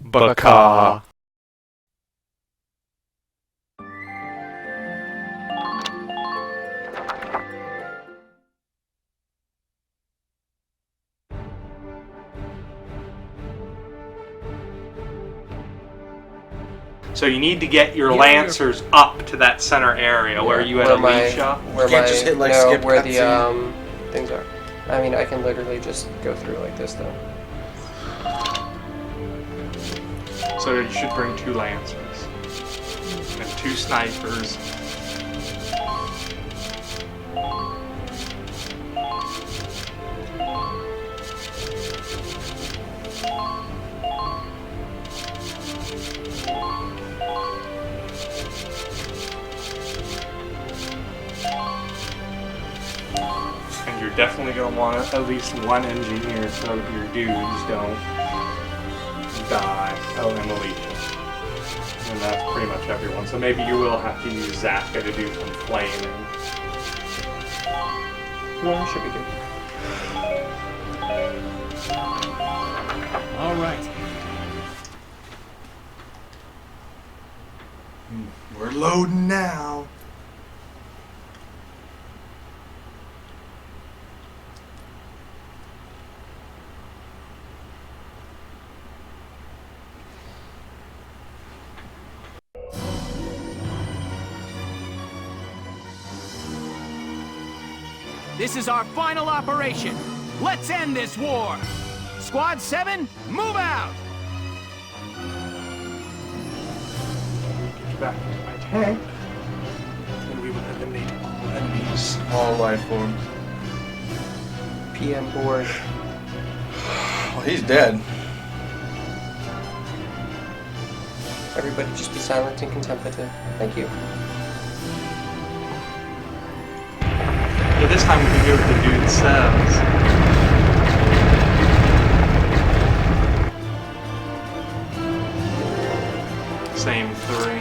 Baka. So you need to get your lancers up to that center area where you had Alicia. You can't just hit like skip where the cutscene. things are. I mean, I can literally just go through like this though. So you should bring 2 lancers and 2 snipers. And you're definitely going to want at least 1 engineer so that your dudes don't die. Oh, and Alicia. And that's pretty much everyone. So maybe you will have to use Zaka to do some flaming. No, it should be good. All right. We're loading now. This is our final operation. Let's end this war. Squad 7, move out! Get back into my tank. And we will eliminate all enemies. All life forms. PM board. Well, he's dead. Everybody just be silent and contemplative. Thank you. Yeah, this time we can hear what the dude says. Same 3.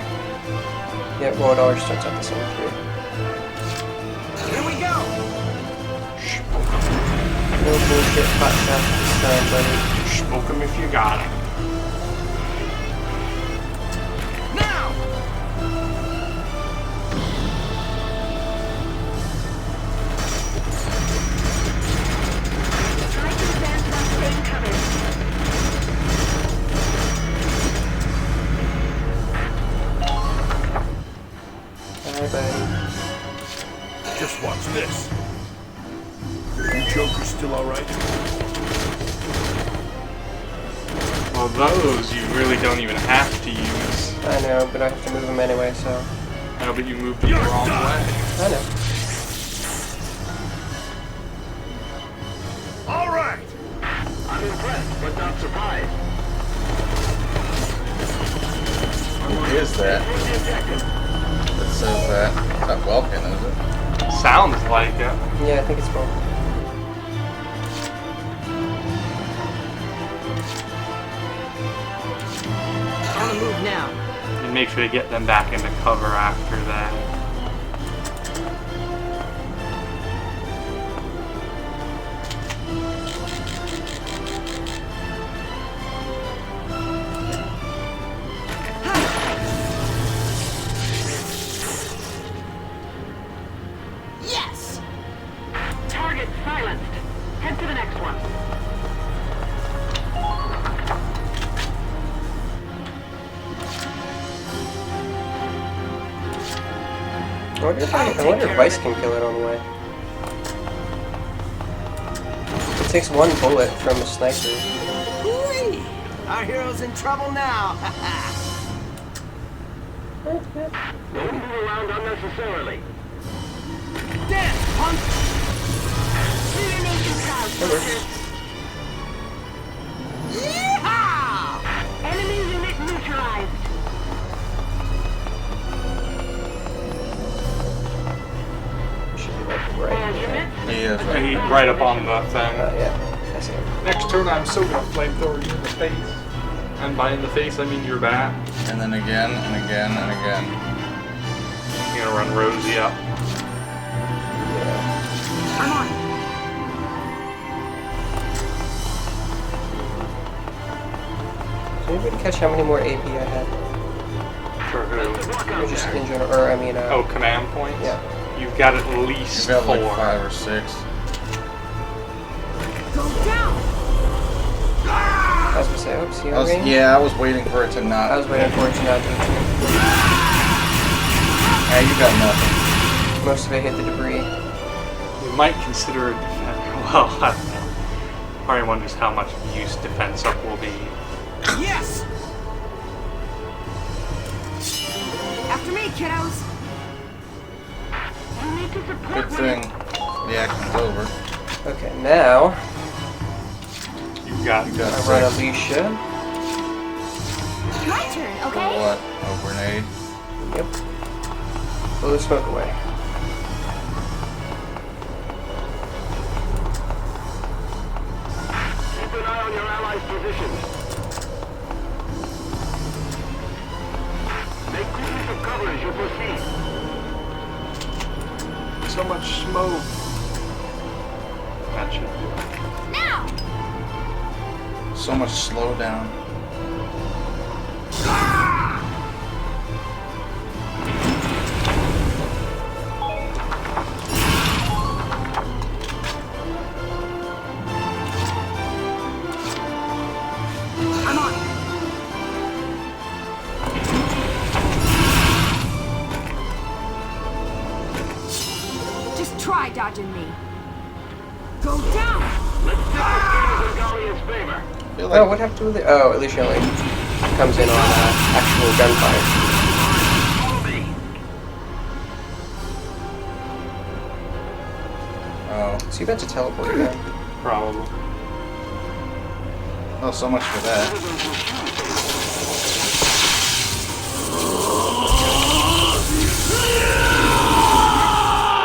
Yeah, well, it always starts out the same 3. Here we go! No bullshit hot shot this time, buddy. Smoke him if you got him. Now! Try to advance while staying covered. Alright, buddy. Just watch this. You Joker still alright? Well, those you really don't even have to use. I know, but I have to move them anyway, so. No, but you moved them the wrong way. I know. Alright! I'm impressed, but not surprised. Who is that? That says that. It's not Welkin, is it? Sounds like it. Yeah, I think it's cool. On the move now. And make sure to get them back into cover after that. Yes! Target silenced. Head to the next one. I wonder if Vice can kill it on the way. It takes 1 bullet from a sniper. Hooray! Our hero's in trouble now. Don't move around unnecessarily. Dance, punk! Clear nation clouds, soldiers. Yeehaw! Enemy unit neutralized. Should be like right All here. units. He is And he, right. right up on the thing. Yeah, I see him. Next turn, I'm so gonna flamethrower you in the face. And by in the face, I mean your back. And then again, and again, and again. You're gonna run Rosie up. Yeah. I'm on. Anybody catch how many more AP I had? For who? Or just in general, or I mean, Oh, command points? yeah. You've got at least You've got 4. like 5 or 6. Go down! I was gonna say, oops, you I was, yeah, I was waiting for it to not. I was waiting for it to not do it. Yeah, you got nothing. Most of it hit the debris. You might consider it well, I don't know. Probably wonders how much use defense up will be. Yes! After me, kiddos! You need to support Good thing the action's over. Okay, now You've got You got I run 6. Alicia. My turn, For okay? what? Oh, grenade. Yep. Blow the smoke away. Keep an eye on your allies' positions. Make good use of cover as you proceed. so much smoke. That should do it. Now! So much slowdown. I'm on it. Just try dodging me. Go down! Let's tip the scales in Gallia's favor. I feel Oh, like what happened to the? Oh, Alicia only comes in on actual gunfire. Follow me. oh, So you bet to teleport again. Probably. oh, so much for that.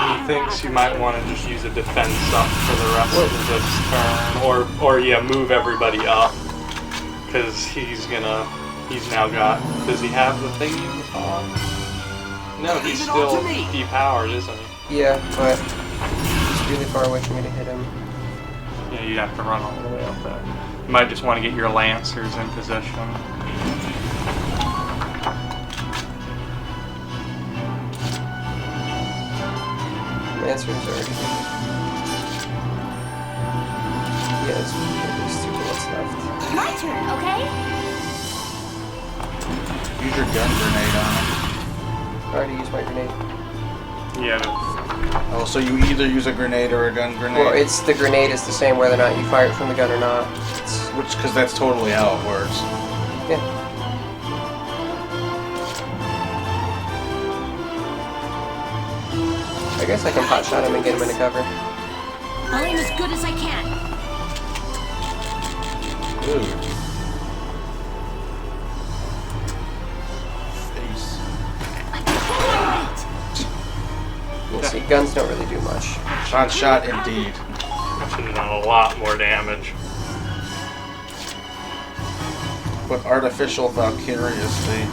He thinks you might want to just use a defense up for the rest of this turn, or yeah, move everybody up, because he's now got. Does he have the thing you on? No, he's Leave it all still to me. depowered, isn't he? Yeah, but it's really far away for me to hit him. Yeah, you'd have to run all the way up there. You might just want to get your lancers in position. Answer's already good. Yeah, it's at least 2 bullets left. My turn, okay? Use your gun grenade on it. I already used my grenade. Yeah, Oh, so you either use a grenade or a gun grenade? Well, it's the grenade is the same whether or not you fire it from the gun or not. It's, because that's totally how it works. yeah. I guess I can pot shot him and get him into cover. I'll aim as good as I can. Ooh. Face. You see, guns don't really do much. Shot indeed. that should have done a lot more damage. But artificial Valkyria state.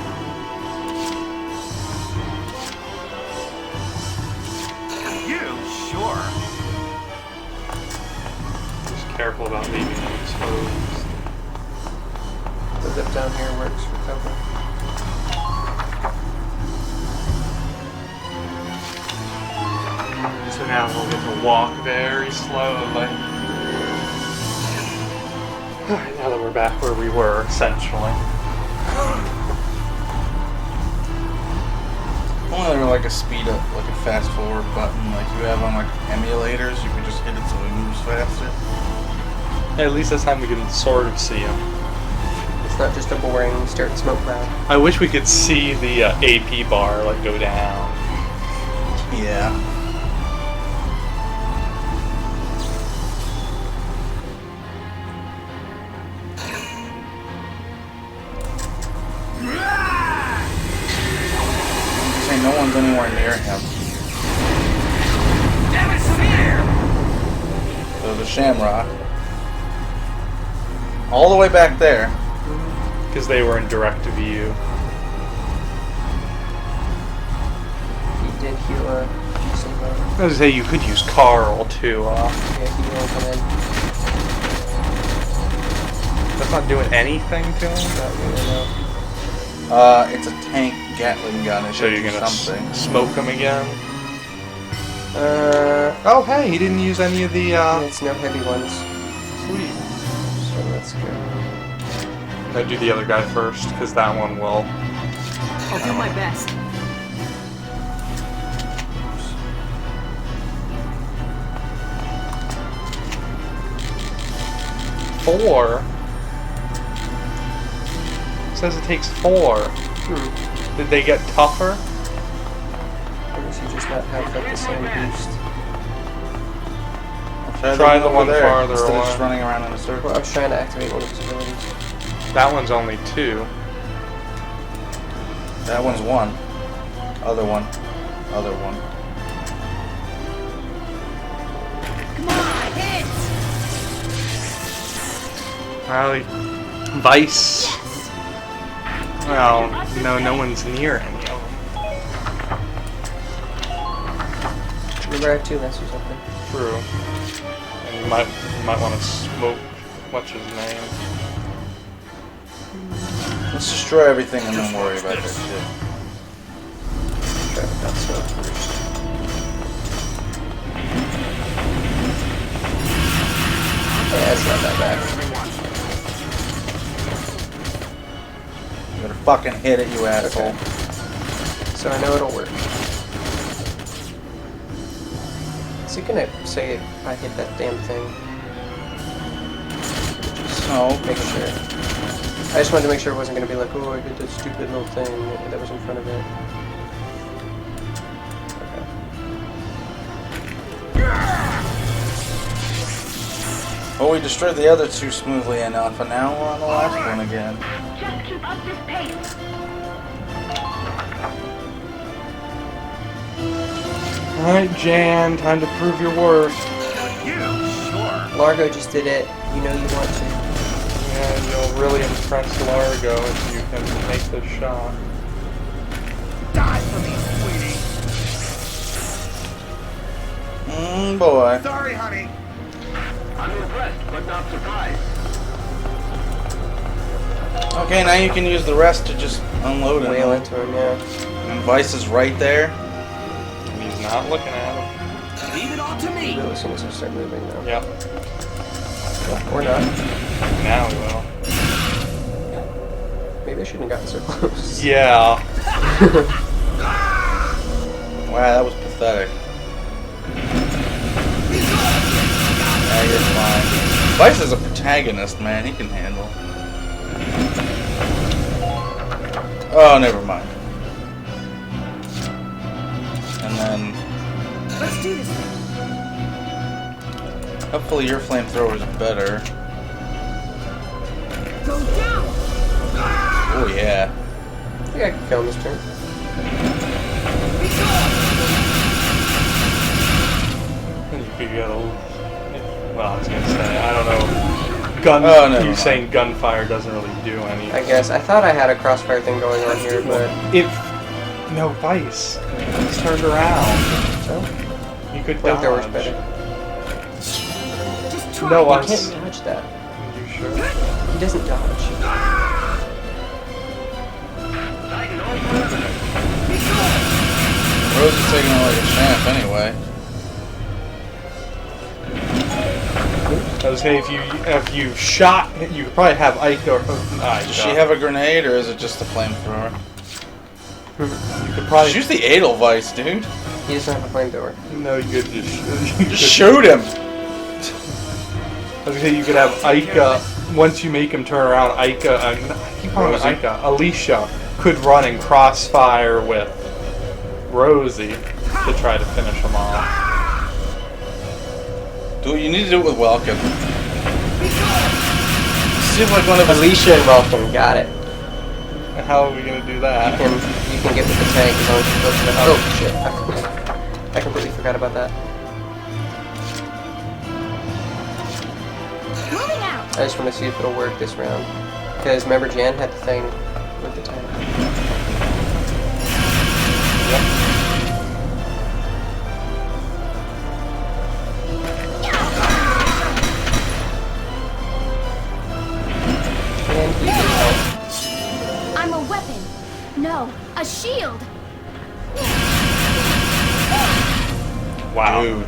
You? Sure. Just careful about leaving them exposed. The zip down here works for cover. So now we'll get to walk very slowly. Now that we're back where we were, essentially. Only there were like a speed up, like a fast forward button, like you have on like emulators. You can just hit it so it moves faster. At least this time we can sort of see him. It's not just a boring stare at smoke cloud. I wish we could see the AP bar like go down. Yeah. Say no one's anywhere near him. Damn it, Samir! There's a shamrock. All the way back there. Because they were in direct view. He did heal a decent amount. I was gonna say you could use Carl to. Yeah, he will come in. That's not doing anything to him? Not really, no. It's a tank Gatling gun. It So should you're do gonna something. smoke him again? Oh, hey, he didn't use any of the, It's no heavy ones, Sweet. so that's good. I'm gonna do the other guy first, because that one will. I'll do my best. Four? It says it takes 4. Did they get tougher? I guess you just not have like the same boost. Try the over one there, farther instead of away. just running around in a circle. Well, I was trying to activate one of his abilities. That one's only 2. That one's 1. Other one. Other one. Come on, hit! Well, Vice. Well, no one's near any of them. Remember, I have 2 less or something. True. And you might want to smoke. What's his name? Let's destroy everything and then worry about that shit. Try to not smoke first. Yeah, it's not that bad. You better fucking hit it, you asshole. Okay. So I know it'll work. Is it gonna say I hit that damn thing? Just No. making sure. I just wanted to make sure it wasn't gonna be like, oh, I hit that stupid little thing that was in front of it. Well, we destroyed the other 2 smoothly enough, and now we're on the last one again. Just keep up this pace. Alright, Jan, time to prove your worth. Largo just did it. You know you want to. And you'll really impress Largo if you can make this shot. Die for me, sweetie. Boy. Sorry, honey. I'm impressed, but not surprised. Okay, now you can use the rest to just unload Wail it. into him, yeah. And Vice is right there. And he's not looking at him. Leave it all to me. Really, as soon as I start moving now. Yep. Or not. Now he will. Maybe I shouldn't have gotten so close. Yeah. Wow, that was pathetic. Yeah, you're fine. Vice is a protagonist, man. He can handle. Oh, never mind. And then, Let's do this. hopefully your flamethrower is better. Go down. Oh yeah. I think I can kill him this turn. You could get a... Well, I was gonna say, I don't know. Gun. Oh, never you mind. saying gunfire doesn't really do anything. I guess. I thought I had a crossfire thing going on here, but... If no Vice, it's turned around. So? You could Flamethrower's dodge. better. Just try. No, I I'm. can't dodge that. You sure? He doesn't dodge. Rose is taking it like a champ anyway. I was saying if you shot, you could probably have Ike or Does she have a grenade or is it just a flamethrower? You could probably Use the Edelweiss, dude. He doesn't have a flamethrower. No, you could just. Just shoot him. I was gonna say you could have Ika. Once you make him turn around, Ika. I keep calling her Rosie. Ika. Alicia could run and crossfire with Rosie to try to finish him off. Do you need to do it with Welkin. See if like one of his Alicia and Welkin, got it. And how are we gonna do that? You can get with the tank as long as you're close enough. Oh, shit. I completely forgot about that. Moving out. I just want to see if it'll work this round. Because remember, Jan had the thing with the tank. No, a shield! Wow. Dude.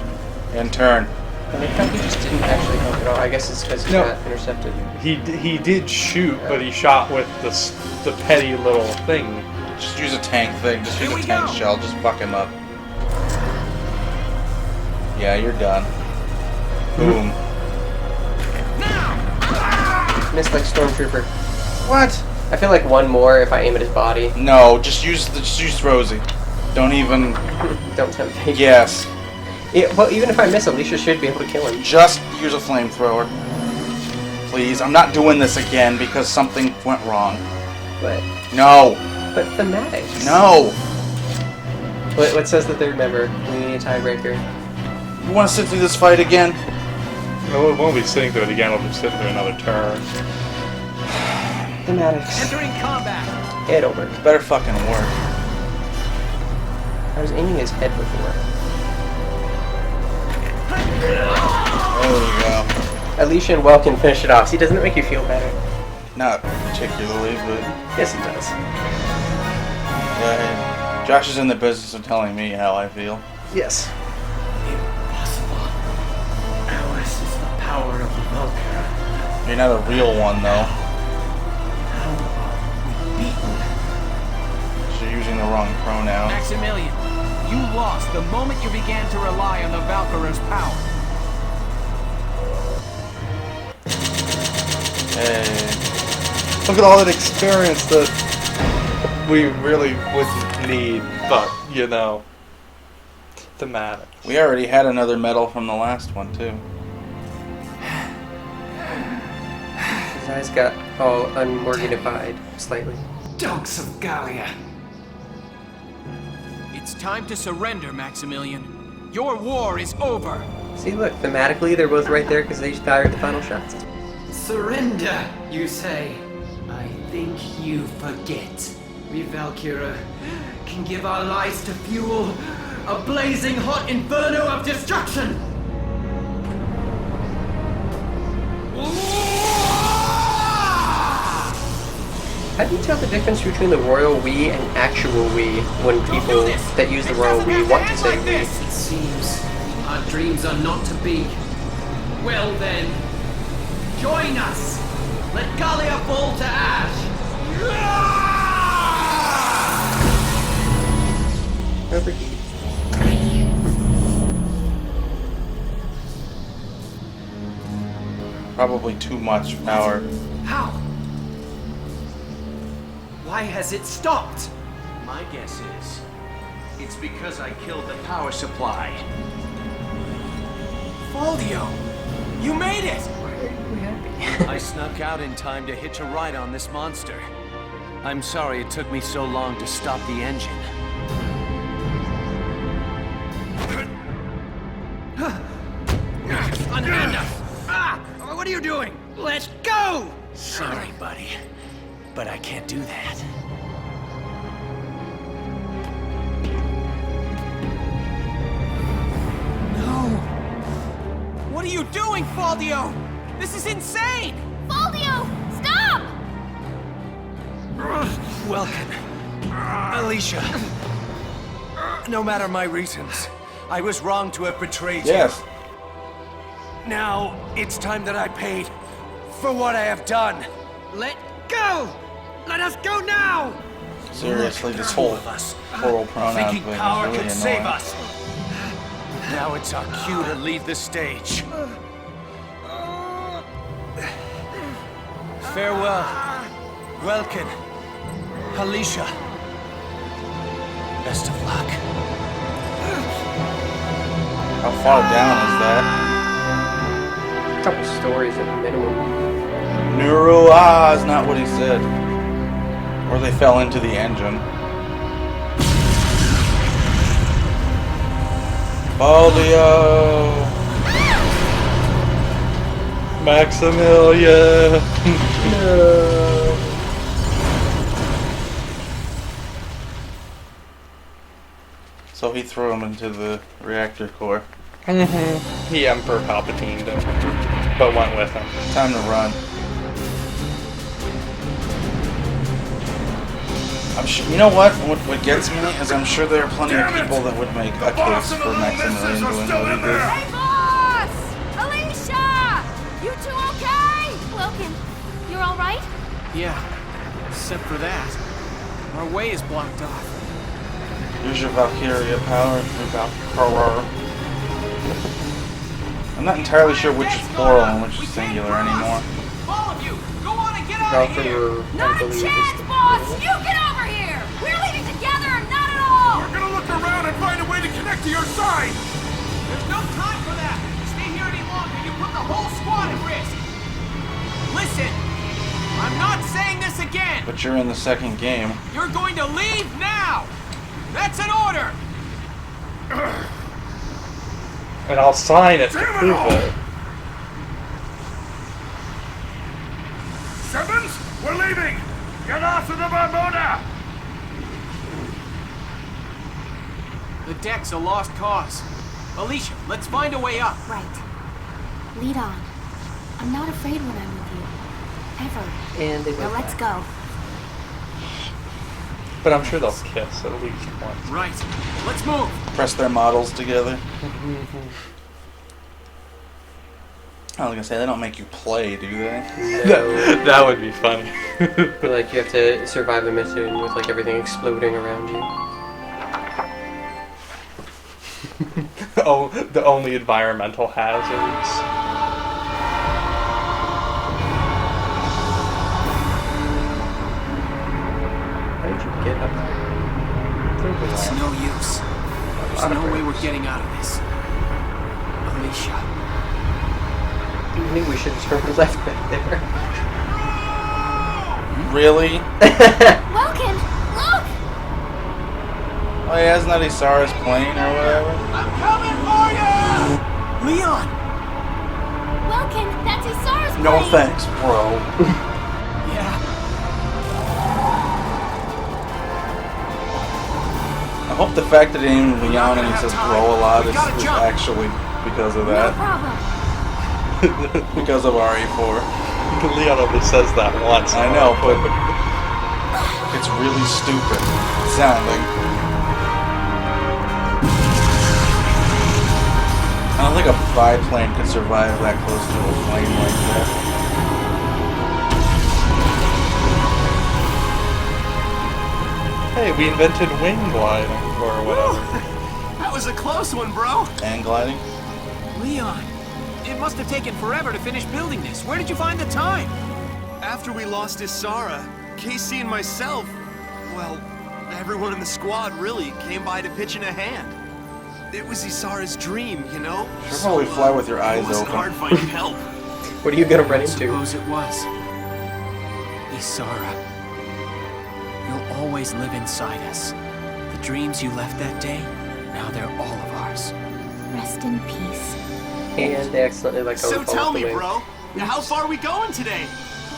And turn. And I thought he just didn't actually help at all. I guess it's because he No. got intercepted. He did shoot, but he shot with the petty little thing. Just use a tank thing. Just use Here a we tank go. shell. Just fuck him up. Yeah, you're done. Boom. Missed like Stormtrooper. What? I feel like one more if I aim at his body. No, just use Rosie. Don't even. Don't tempt me. Yes. Well, even if I miss, Alicia should be able to kill him. Just use a flamethrower. Please. I'm not doing this again because something went wrong. But No. thematics. No. What says the third member? We need a tiebreaker. You want to sit through this fight again? Well, we won't be sitting through it again. We'll be sitting through another turn. Thematics. Entering combat. Head over. Better fucking work. I was aiming his head before. There we go. Alicia and Welkin finish it off. See, doesn't it make you feel better? Not particularly, but Yes, it does. Josh is in the business of telling me how I feel. Yes. Impossible. Ours is the power of the Valkyria. You're not a real one, though. How are we beaten? You're using the wrong pronoun. Maximilian, you lost the moment you began to rely on the Valkyria's power. Hey. Look at all that experience that we really wouldn't need, but, you know, thematic. We already had another medal from the last one, too. His eyes got all unmorganified slightly. Dogs of Gallia. It's time to surrender, Maximilian. Your war is over. See, look, thematically, they're both right there because they fired the final shots. Surrender, you say? I think you forget. We Valkyria can give our lives to fuel a blazing hot inferno of destruction! How do you tell the difference between the royal we and actual we when people that use the royal we want to say we? It seems our dreams are not to be. Well then, join us! Let Gallia fall to ash! Overheat. Probably too much power. How? Why has it stopped? My guess is, it's because I killed the power supply. Faldio, you made it! I snuck out in time to hitch a ride on this monster. I'm sorry it took me so long to stop the engine. Unhand us! Ah! What are you doing? Let go! Sorry, buddy, but I can't do that. No! What are you doing, Faldio? This is insane! Faldio! Stop! Welkin, Alicia, no matter my reasons, I was wrong to have betrayed Yes. you. Now, it's time that I paid for what I have done. Let go! Let us go now! Seriously, this Two whole of us, plural pronoun thing thinking is power really could save annoying. us. Now it's our cue to leave the stage. Farewell, Welkin, Alicia. Best of luck. How far down is that? A couple stories at minimum. Nuru, is not what he said. Or they fell into the engine. Baldio! Maximilian! So he threw him into the reactor core. He Emperor Palpatine did, but went with him. Time to run. I'm sure, you know what gets me is I'm sure there are plenty of people that would make a case for Maximilian doing what he did. Hey, boss! Alicia! You two okay? Welkin, you're all right? Yeah, except for that. Our way is blocked off. Use your Valkyria power. I'm not entirely sure which is plural and which is singular anymore. All of you, go on and get out of here! Valkyria, I Not a believe, chance, is boss! You get over here! We're leaving together or not at all! We're gonna look around and find a way to connect to your side! There's no time for that! Stay here any longer, you put the whole squad at risk! Listen! I'm not saying this again! But you're in the second game. You're going to leave now! That's an order! And I'll sign it to prove it. Sevens, we're leaving! Get off to the Bermuda! The deck's a lost cause. Alicia, let's find a way up. Right. Lead on. I'm not afraid when I'm with you. Ever. And they Now went let's back. go. But I'm sure they'll kiss at least once. Right. Let's move. Press their models together. I was gonna say, they don't make you play, do they? No. That would be funny. But, like, you have to survive a mission with, like, everything exploding around you. Oh, the only environmental hazards. How did you get up there? It's no use. There's no way we're getting out of this. Alicia. I knew we should have turned left back there. Really? Welkin, look! Oh yeah, isn't that Isara's plane or whatever? I'm coming for you! Leon! Welkin, that's Isara's No plane! thanks, bro. Yeah. I hope the fact that it ain't Leon and he says bro a lot is actually because of No that. problem. Because of RE4. Leon only says that once. I know, but it's really stupid sounding. I don't think a biplane could survive that close to a plane like that. Hey, we invented wing gliding or whatever. That was a close one, bro. And gliding? Leon, it must have taken forever to finish building this. Where did you find the time? After we lost Isara, Casey and myself, well, everyone in the squad really came by to pitch in a hand. It was Isara's dream, you know? Should probably fly with your eyes it wasn't open. hard finding help. What are you gonna run into? Suppose it was. Isara. You'll always live inside us. The dreams you left that day, now they're all of ours. Rest in peace. And they accidentally let go So and fall tell off the me, wing. bro, now how far are we going today?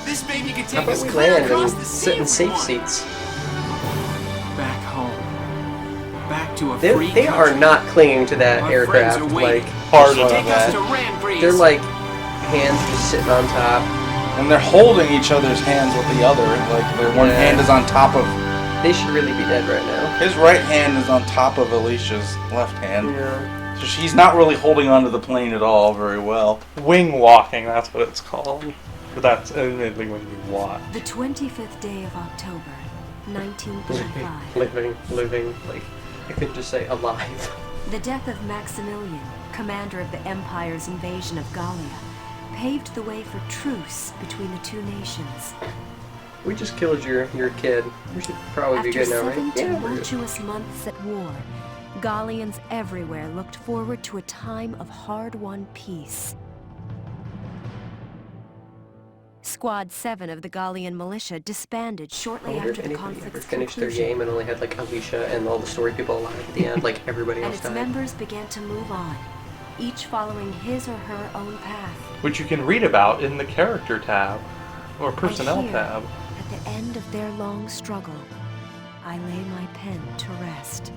This baby could How take about us we clear land across and the sit sea in if we safe want. seats? Back home. Back to a They free are country. not clinging to that Our aircraft friends are like waiting. Part of Take us that. to Randbreeze. they're like hands just sitting on top. And they're holding each other's hands with the other. Like, their one Yeah. hand is on top of... They should really be dead right now. His right hand is on top of Alicia's left hand. Yeah. So she's not really holding onto the plane at all very well. Wing walking, that's what it's called. But that's admittedly when you walk. The 25th day of October, 1935. living, like, I could just say alive. The death of Maximilian, commander of the Empire's invasion of Gallia, paved the way for truce between the two nations. We just killed your kid. We should probably be After good now, 7 right? Yeah, we're good. tumultuous months at war, Gallians everywhere looked forward to a time of hard-won peace. Squad 7 of the Gallian militia disbanded I shortly wonder if after the anybody ever conflict's finished their conclusion, game and only had like Alicia and all the story people alive at the end, like everybody and else its died. members began to move on, each following his or her own path. Which you can read about in the character tab or personnel And here, tab. at the end of their long struggle, I lay my pen to rest.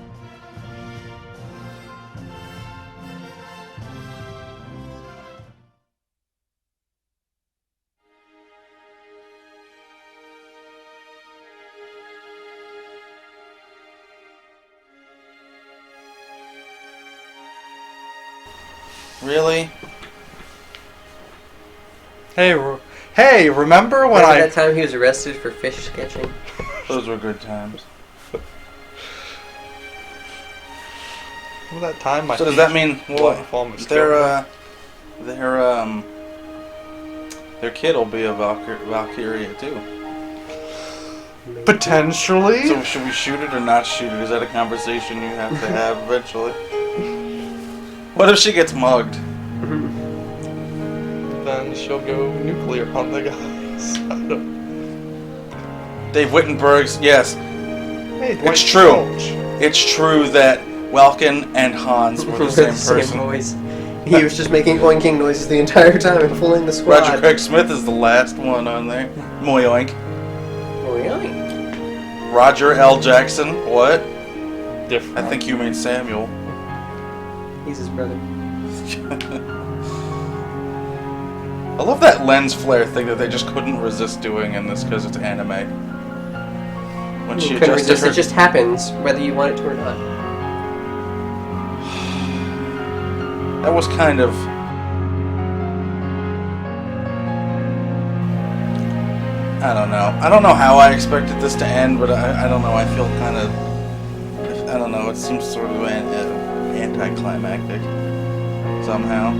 Really? Hey, remember when Remember that time he was arrested for fish sketching? Those were good times. Well, that time my So does that mean their kid will be a Valkyria too? Potentially. So should we shoot it or not shoot it? Is that a conversation you have to have eventually? What if she gets mugged? Then she'll go nuclear on the guys. Dave Wittenberg's, yes. Hey, It's true. It's true that Welkin and Hans were the same person. Voice. He was just making oinking noises the entire time and fooling the squad. Roger Craig Smith is the last one on there. Moyoink. Moyoink. Roger L. Jackson. What? Different. I think you mean Samuel. He's his brother. I love that lens flare thing that they just couldn't resist doing in this because it's anime. When she couldn't adjusted resist. her... It just happens, whether you want it to or not. That was kind of... I don't know. I don't know how I expected this to end, but I don't know. I feel kind of... I don't know. It seems sort of anticlimactic somehow.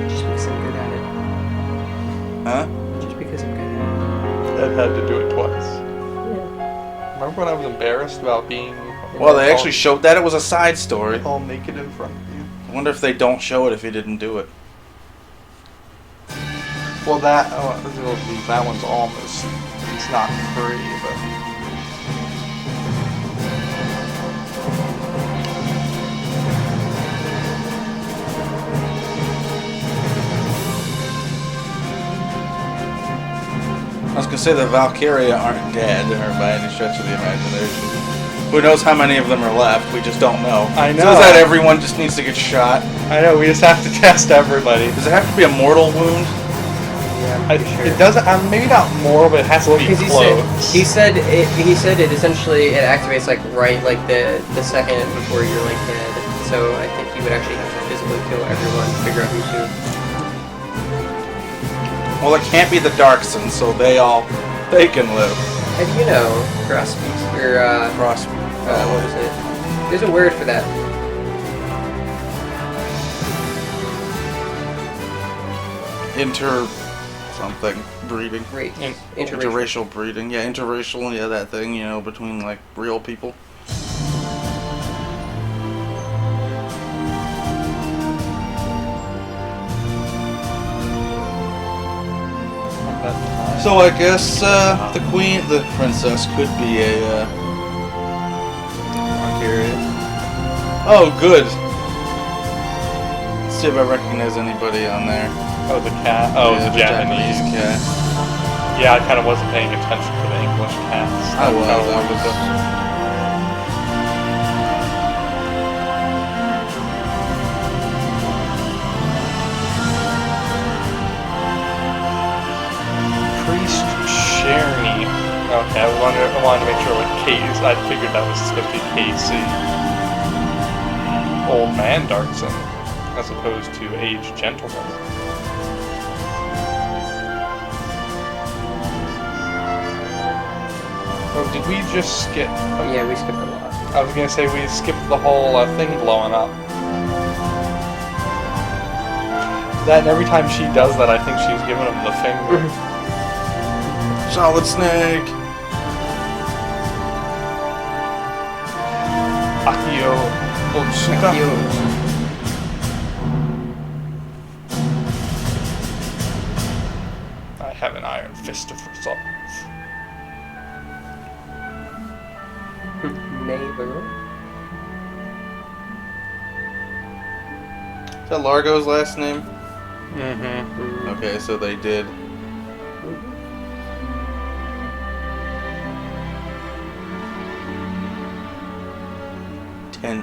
Just because I'm good at it. Huh? Just because I'm good at Ed had to do it twice. it. Yeah. Remember when I was embarrassed about being... Well, they actually showed that. It was a side story. all naked in front of you. I wonder if they don't show it if he didn't do it. Well, that one's almost... It's not free, but... I was gonna say the Valkyria aren't dead, or by any stretch of the imagination. Who knows how many of them are left? We just don't know. I know. So is that everyone just needs to get shot? I know, we just have to test everybody. Does it have to be a mortal wound? Yeah, I'm pretty sure. It doesn't, maybe not mortal, but it has to be close. He said it essentially it activates like the second before you're like dead. So I think you would actually have to physically kill everyone to figure out who's who. Well, it can't be the Darksons, so they can live. And you know, crossbeaks or Cross. what is it? There's a word for that. Something breeding. Right. Interracial breeding. Yeah, interracial. Yeah, that thing. You know, between like real people. So I guess the princess could be a Valkyria. Oh, good. Let's see if I recognize anybody on there. Oh, the cat. Oh, yeah, the Japanese cat. Yeah, I kind of wasn't paying attention to the English cats. I was. Priest Sherry. Okay, I wanted to make sure what Case. I figured that was supposed to be Casey. Old man Darkson, as opposed to aged gentleman. Oh, did we just skip? Yeah, we skipped a lot. I was gonna say we skipped the whole thing blowing up. That and every time she does that, I think she's giving him the finger. Solid Snake. Akio Otsuka. I have an iron fist of resolve. Neighbor. Is that Largo's last name? Mm-hmm. Okay, so they did.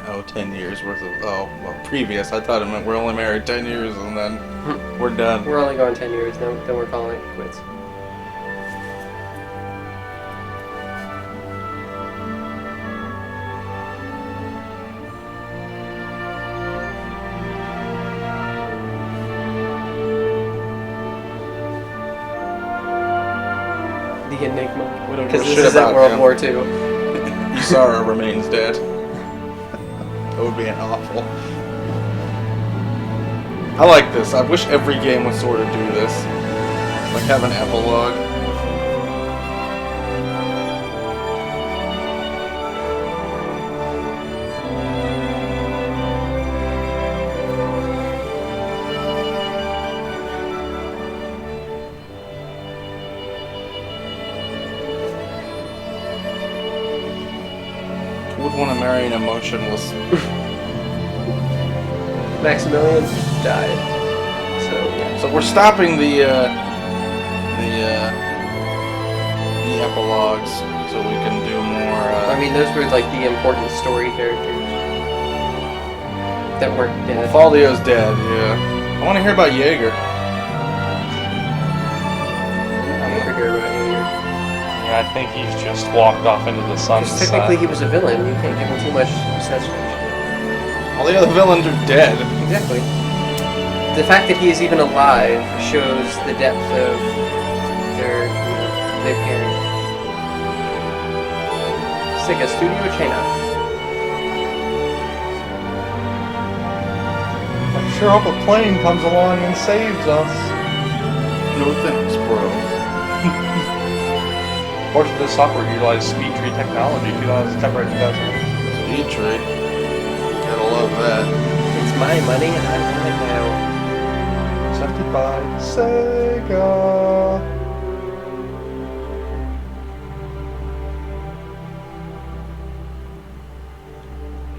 Oh, 10 years worth of, previous. I thought it meant we're only married 10 years and then we're done. We're only going 10 years, then we're calling it quits. The Enigma. We don't give Because a this shit is at about World him. War II. Isara remains dead. That would be an awful. I like this. I wish every game would sort of do this. Like have an epilogue. Who would want to marry an emotionless? Maximilian died. So, yeah. So we're stopping the epilogues so we can do more. I mean, those were like the important story characters that weren't dead. Faldio's dead. Yeah. I want to hear about Jaeger. I never hear about Jaeger. Yeah, I think he's just walked off into the sunset. Because technically he was a villain. You can't give him too much assessment. All the other villains are dead. Exactly. The fact that he is even alive shows the depth of their pairing. It's like a studio China. I sure hope a plane comes along and saves us. No thanks, bro. Fortunately, this software utilizes speed tree technology. 2010. Speed tree. Gotta love that. It's my money and I want it now. Accepted by Sega.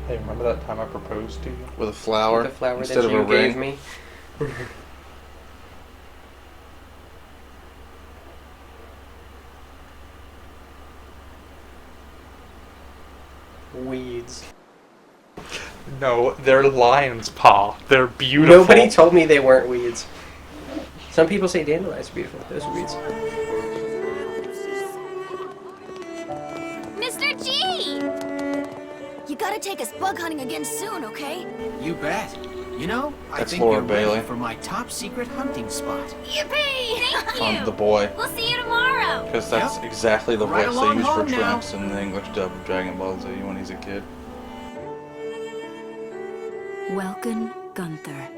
Hey, remember that time I proposed to you? With a flower, The flower instead that of you a gave ring. me. Weeds. No, they're lion's paw. They're beautiful. Nobody told me they weren't weeds. Some people say dandelions are beautiful. Those are weeds. Mr. G! You gotta take us bug hunting again soon, okay? You bet. You know, I That's think Laura you're Bailey. ready for my top secret hunting spot. Yippee! Thank On you! the boy. We'll see you tomorrow! Because that's Yep. exactly the Right voice they along use for home now. Trunks in the English dub of Dragon Ball Z when he's a kid. Welkin Gunther.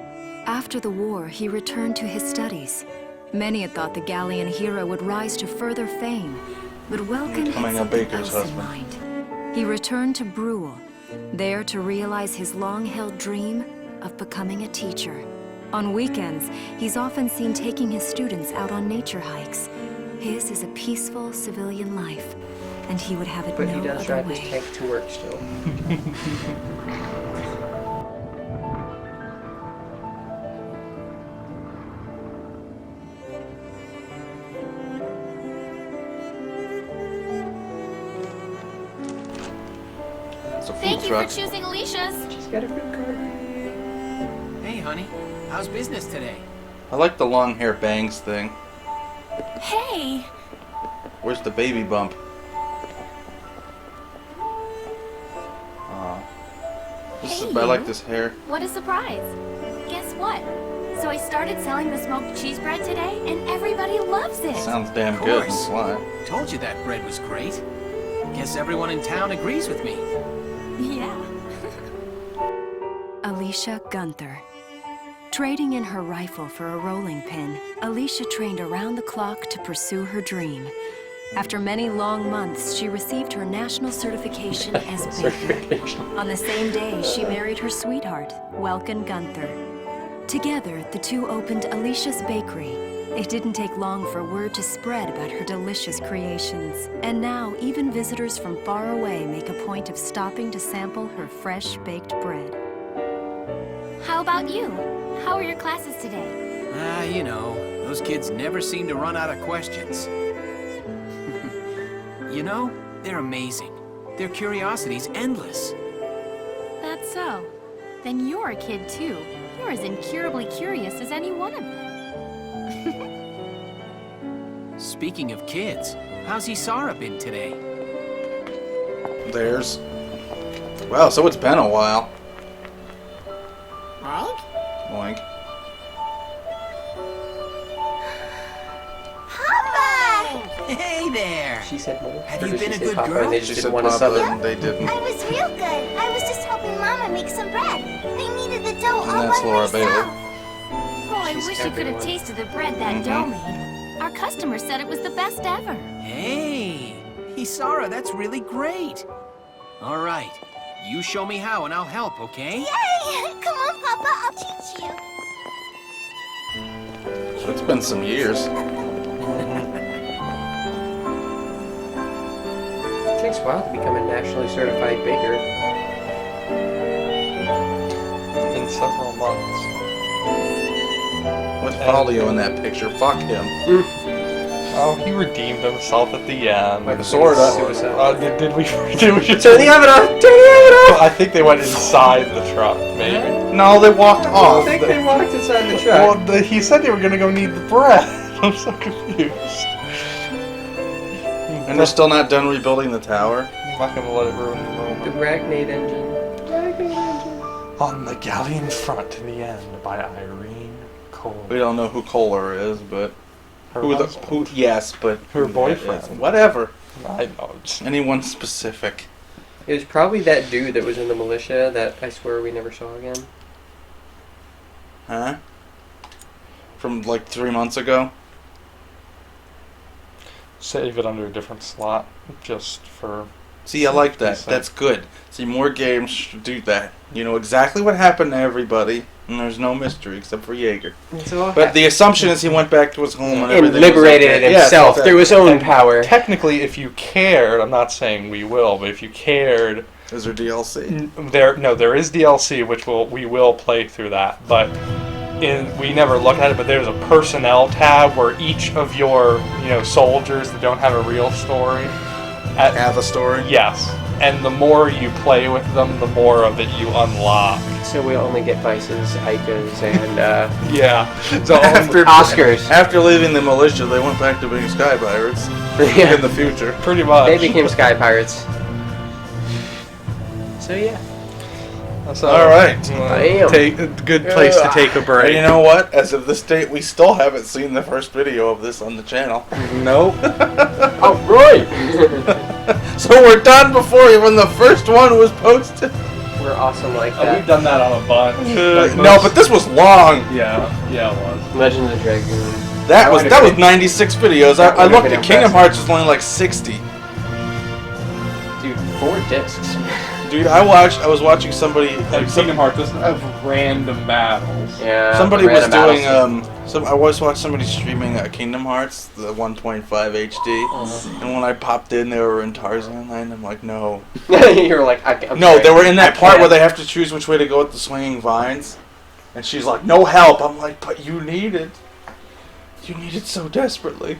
After the war, he returned to his studies. Many had thought the Gallian hero would rise to further fame, but Welkin had Becoming a something baker's else in husband. mind. He returned to Brule, there to realize his long-held dream of becoming a teacher. On weekends, he's often seen taking his students out on nature hikes. His is a peaceful civilian life, and he would have it But no he does other drive his way. tank to work still. It's a food Thank you truck. for choosing Alicia's. She's got a fruit card. Hey, honey. How's business today? I like the long hair bangs thing. Hey! Where's the baby bump? Hey, I like you. this hair. What a surprise! Guess what? So I started selling the smoked cheese bread today, and everybody loves it! Sounds damn Of good and course. sly. Told you that bread was great. Guess everyone in town agrees with me. Yeah. Alicia Gunther. Trading in her rifle for a rolling pin, Alicia trained around the clock to pursue her dream. After many long months, she received her national certification as baker. On the same day, she married her sweetheart, Welkin Gunther. Together, the two opened Alicia's Bakery. It didn't take long for word to spread about her delicious creations. And now, even visitors from far away make a point of stopping to sample her fresh-baked bread. How about you? How are your classes today? Ah, you know, those kids never seem to run out of questions. You know, they're amazing. Their curiosity's endless. That's so. Then you're a kid too. You're as incurably curious as any one of them. Speaking of kids, how's Isara been today? There's. Wow, so it's been a while. Mike? Oink. Papa! Hey, Hey there! She said moldy. Have Or you did been she a say good Papa girl? and they She just said didn't want to Papa sub it? and they didn't. I was real good. I was just helping Mama make some bread. I needed the dough all that's by Laura Bailey. myself. Oh, I She's wish you could have everyone. tasted the bread that dough made. Our customer said it was the best ever. Hey! Isara, that's really great! Alright, you show me how and I'll help, okay? Yay! Come on, Papa. I'll teach you. It's been some years. It takes a while to become a nationally certified baker. It's been several months. With Folio in that picture, fuck him. Oh, he redeemed himself at the end. Like Sorta. suicide. Did we? Turn the oven off! Turn the oven off! I think they went inside the truck, maybe. No, they walked I off. think they walked inside the truck. Well, he said they were gonna go need the bread. I'm so confused. And they're still not done rebuilding the tower. I'm not gonna let it ruin the The moment. Ragnade engine. On the Galleon front to the end by Irene Cole. We don't know who Kohler is, but Her who husband. yes, but Her who that boyfriend. is. Whatever. I know. Anyone specific. It was probably that dude that was in the militia that I swear we never saw again. Huh? From like 3 months ago? Save it under a different slot, just for. See, I like that. So- That's good. See, more games should do that. You know exactly what happened to everybody, and there's no mystery except for Jaeger. But the assumption is he went back to his home and and everything liberated was okay. himself Yes, through his own And power. Technically, if you cared, I'm not saying we will, but if you cared, Is there DLC? there is DLC, which we will play through that, but we never looked at it. But there's a personnel tab where each of your soldiers that don't have a real story Have a story? Yes, and the more you play with them, the more of it you unlock. So we only get Vices, Ikas, and Yeah. So Oscars. After leaving the militia, they went back to being sky pirates Yeah. in the future. pretty much. They became Sky Pirates. So yeah. So, All right. Damn. Take a good place to take a But break. you know what? As of this date, we still haven't seen the first video of this on the channel. Nope. Oh, right! So we're done before even the first one was posted. We're awesome like We've that. done that on a bunch. No, but this was long. Yeah, it was. Legend of the Dragoon. That was 96 videos. That I would've looked been at Kingdom impressive. Hearts was only like 60. Dude, 4 discs. Dude, I was watching somebody Like Kingdom Hearts doesn't have random battles. Yeah. somebody was random doing battles. I always watched somebody streaming Kingdom Hearts, the 1.5 HD, and when I popped in, they were in Tarzan Land. I'm like, no. You were like, I'm No, sorry. they were in that I part can't. where they have to choose which way to go with the swinging vines, and she's like, no help. I'm like, but you need it. You need it so desperately.